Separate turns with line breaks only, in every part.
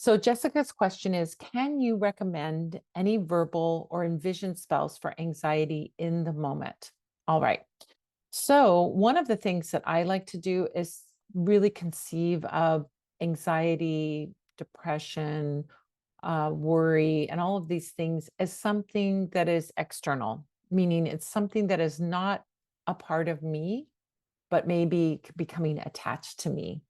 So Jessica's question is, can you recommend any verbal or envision spells for anxiety in the moment? All right. So one of the things that I like to do is really conceive of anxiety, depression, worry, and all of these things as something that is external, meaning it's something that is not a part of me, but maybe becoming attached to me.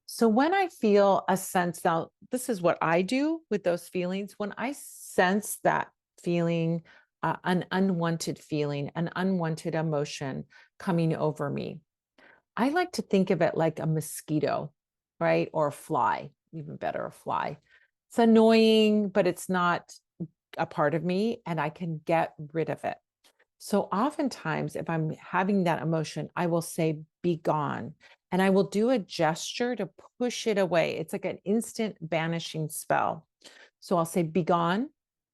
So when I feel a sense, now this is what I do with those feelings. When I sense that feeling, an unwanted feeling, an unwanted emotion coming over me, I like to think of it like a mosquito, right? Or a fly, even better, a fly. It's annoying, but it's not a part of me, and I can get rid of it. So oftentimes, if I'm having that emotion, I will say, be gone. And I will do a gesture to push it away. It's like an instant banishing spell. So I'll say, be gone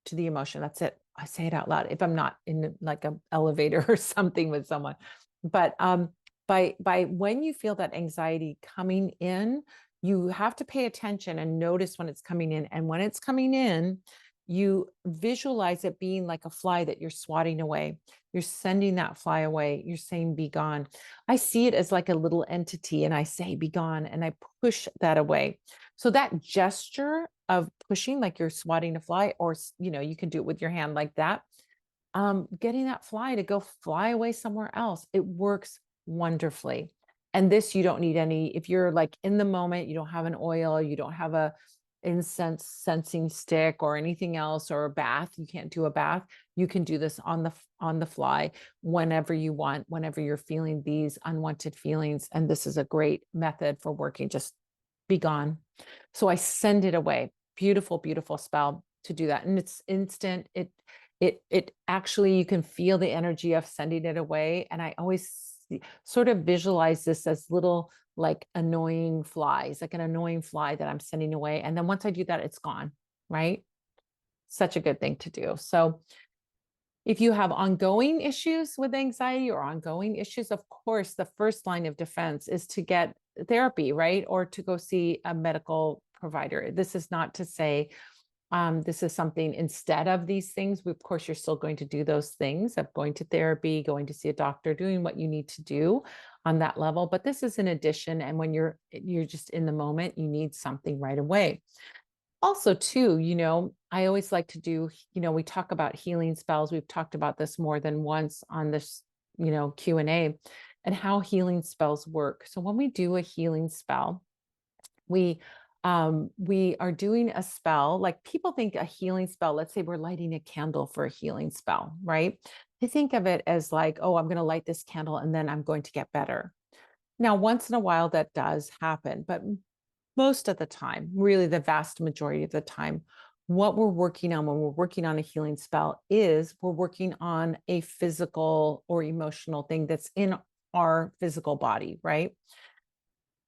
to the emotion. That's it. I say it out loud if I'm not in like an elevator or something with someone. But by when you feel that anxiety coming in, you have to pay attention and notice when it's coming in. And when it's coming in, you visualize it being like a fly that you're swatting away. You're sending that fly away. You're saying, be gone. I see it as like a little entity, and I say, be gone, and I push that away. So that gesture of pushing, like you're swatting a fly, or, you can do it with your hand like that. Getting that fly to go fly away somewhere else. It works wonderfully. And this, you don't need any, if you're like in the moment, you don't have an oil, you don't have a incense sensing stick or anything else, or a bath, you can't do a bath. You can do this on the fly whenever you want, whenever you're feeling these unwanted feelings. And this is a great method for working. Just be gone. So I send it away. Beautiful, beautiful spell to do that. And it's instant. It actually, you can feel the energy of sending it away. And I always sort of visualize this as little like annoying flies, like an annoying fly that I'm sending away. And then once I do that, it's gone, right? Such a good thing to do. So if you have ongoing issues with anxiety or ongoing issues, of course, the first line of defense is to get therapy, right? Or to go see a medical provider. This is not to say this is something instead of these things. Of course, you're still going to do those things of going to therapy, going to see a doctor, doing what you need to do on that level. But this is an addition. And when you're just in the moment, you need something right away. Also, too, I always like to do, we talk about healing spells. We've talked about this more than once on this, Q&A, and how healing spells work. So when we do a healing spell, we are doing a spell. Like, people think a healing spell, let's say we're lighting a candle for a healing spell, right? They think of it as like, oh, I'm going to light this candle and then I'm going to get better. Now, once in a while that does happen, but most of the time, really the vast majority of the time, what we're working on when we're working on a healing spell is we're working on a physical or emotional thing that's in our physical body, right?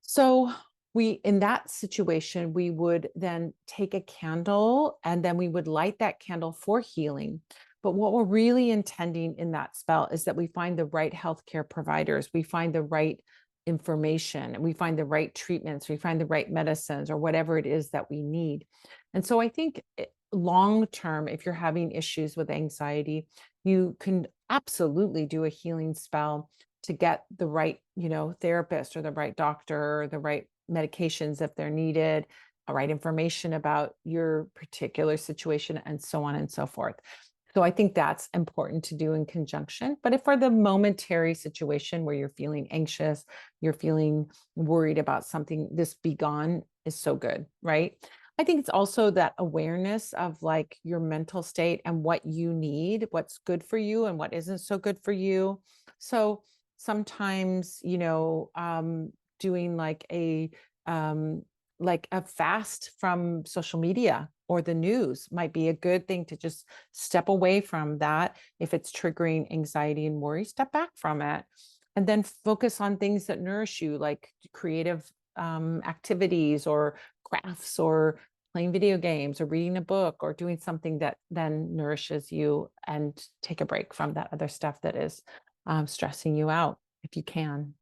So in that situation, we would then take a candle and then we would light that candle for healing. But what we're really intending in that spell is that we find the right healthcare providers, we find the right information, and we find the right treatments, we find the right medicines, or whatever it is that we need. And so I think long term, if you're having issues with anxiety, you can absolutely do a healing spell to get the right, therapist or the right doctor, or the right medications if they're needed, the right information about your particular situation, and so on and so forth. So I think that's important to do in conjunction. But if for the momentary situation where you're feeling anxious, you're feeling worried about something, this be gone is so good, right? I think it's also that awareness of like your mental state and what you need, what's good for you and what isn't so good for you. So sometimes, doing like a fast from social media or the news might be a good thing, to just step away from that. If it's triggering anxiety and worry, step back from it and then focus on things that nourish you, like creative activities or crafts or playing video games or reading a book or doing something that then nourishes you, and take a break from that other stuff that is stressing you out if you can.